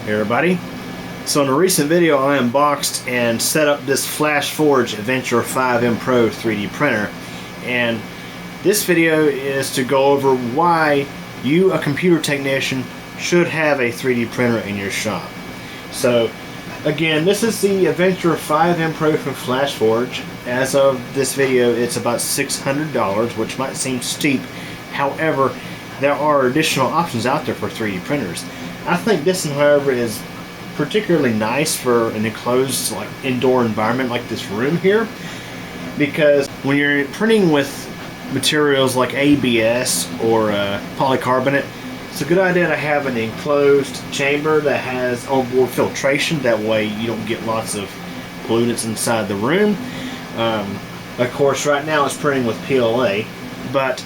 Hey everybody. So in a recent video I unboxed and set up this FlashForge Adventure 5M Pro 3D printer, and this video is to go over why you, a computer technician, should have a 3D printer in your shop. So again, this is the Adventure 5M Pro from FlashForge. As of this video it's about $600, which might seem steep. However, there are additional options out there for 3D printers. I think this one, however, is particularly nice for an enclosed, like, indoor environment like this room here, because when you're printing with materials like ABS or polycarbonate, it's a good idea to have an enclosed chamber that has onboard filtration. That way you don't get lots of pollutants inside the room. Of course, right now it's printing with PLA, but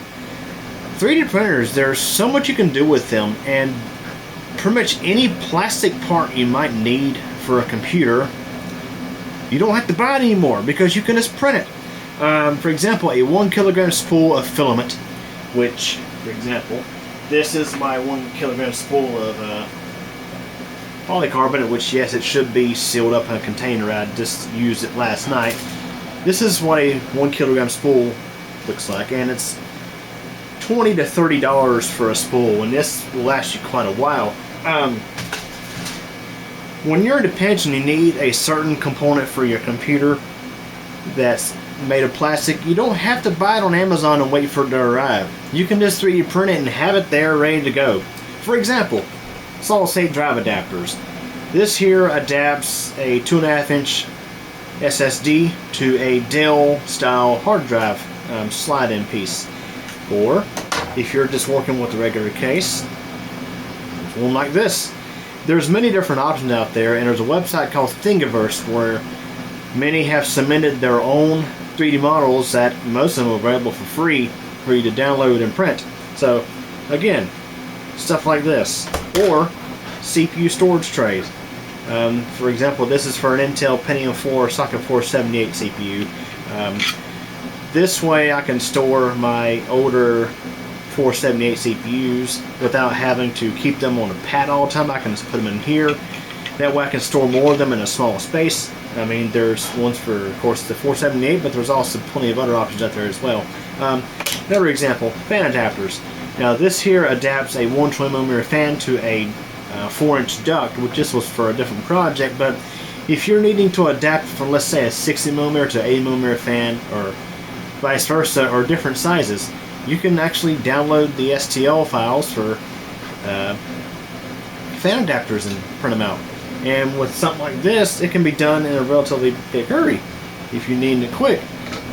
3D printers, there's so much you can do with them, and pretty much any plastic part you might need for a computer, you don't have to buy it anymore because you can just print it. For example, a 1 kilogram spool of filament, which, for example, this is my 1 kilogram spool of polycarbonate, which, yes, it should be sealed up in a container. I just used it last night. This is what a 1 kilogram spool looks like, and it's $20 to $30 for a spool, and this will last you quite a while. When you're in a pinch and you need a certain component for your computer that's made of plastic, you don't have to buy it on Amazon and wait for it to arrive. You can just 3D print it and have it there ready to go. For example, solid-state drive adapters. This here adapts a 2.5-inch SSD to a Dell style hard drive slide-in piece. Or if you're just working with a regular case, one like this. There's many different options out there, and there's a website called Thingiverse where many have submitted their own 3D models that most of them are available for free for you to download and print. So again, stuff like this, or CPU storage trays. For example, this is for an Intel Pentium 4 Socket 478 CPU. This way I can store my older 478 CPUs without having to keep them on a pad all the time. I can just put them in here. That way I can store more of them in a small space. I mean, there's ones for, of course, the 478, but there's also plenty of other options out there as well. Another example, fan adapters. Now this here adapts a 120mm fan to a 4-inch duct, which this was for a different project, but if you're needing to adapt from, let's say, a 60mm to 80mm fan, or vice versa, or different sizes, you can actually download the STL files for fan adapters and print them out. And with something like this, it can be done in a relatively quick hurry if you need it quick.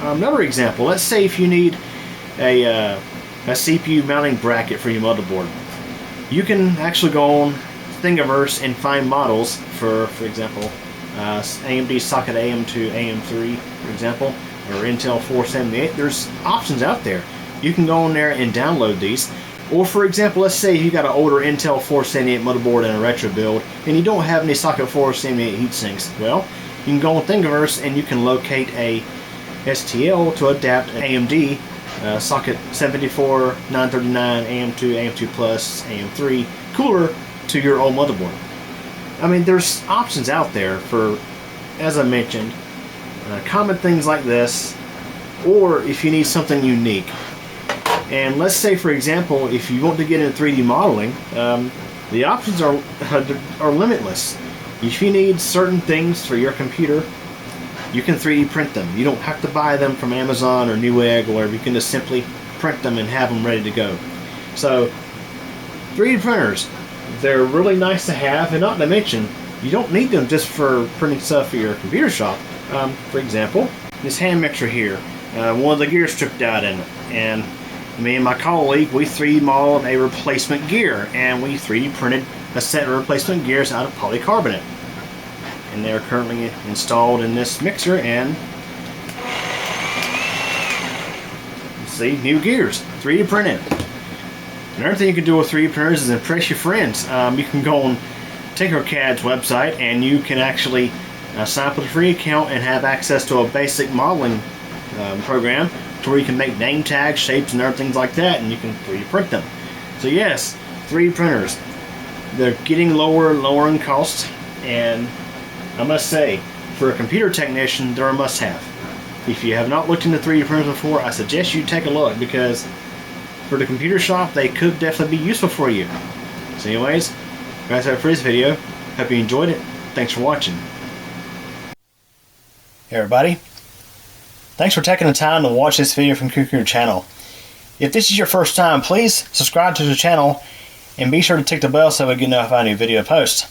Another example, let's say if you need a CPU mounting bracket for your motherboard. You can actually go on Thingiverse and find models for example, AMD socket AM to AM3, for example, or Intel 478. There's options out there. You can go in there and download these. Or for example, let's say you got an older Intel 478 motherboard and a retro build, and you don't have any socket 478 heatsinks. Well, you can go on Thingiverse and you can locate a STL to adapt an AMD socket 74939 AM2, AM2 Plus, AM3 cooler to your old motherboard. I mean, there's options out there for, as I mentioned, common things like this, or if you need something unique. And let's say, for example, if you want to get into 3D modeling, the options are limitless. If you need certain things for your computer, you can 3D print them. You don't have to buy them from Amazon or Newegg or wherever. You can just simply print them and have them ready to go. So 3D printers, they're really nice to have, and not to mention, you don't need them just for printing stuff for your computer shop. For example, this hand mixer here, one of the gears stripped out in it, and me and my colleague, we 3D modeled a replacement gear, and we 3D printed a set of replacement gears out of polycarbonate. And they're currently installed in this mixer, and see, new gears, 3D printed. Another thing you can do with 3D printers is impress your friends. You can go on Tinkercad's website and you can actually sign up with a free account and have access to a basic modeling program to where you can make name tags, shapes, and other things like that, and you can 3D print them. So yes, 3D printers. They're getting lower and lower in cost, and I must say, for a computer technician, they're a must-have. If you have not looked into 3D printers before, I suggest you take a look, because for the computer shop, they could definitely be useful for you. So anyways, guys, that's it for this video. Hope you enjoyed it. Thanks for watching. Hey everybody. Thanks for taking the time to watch this video from Computer Channel. If this is your first time, please subscribe to the channel and be sure to tick the bell so we get notified when a new video post.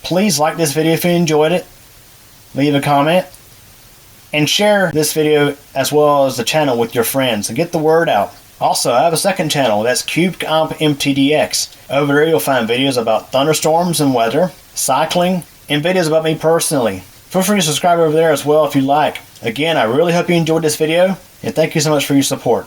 Please like this video if you enjoyed it, leave a comment, and share this video as well as the channel with your friends and get the word out. Also, I have a second channel, that's CubeComp MTDX. Over there you'll find videos about thunderstorms and weather, cycling, and videos about me personally. Feel free to subscribe over there as well if you like. Again, I really hope you enjoyed this video, and thank you so much for your support.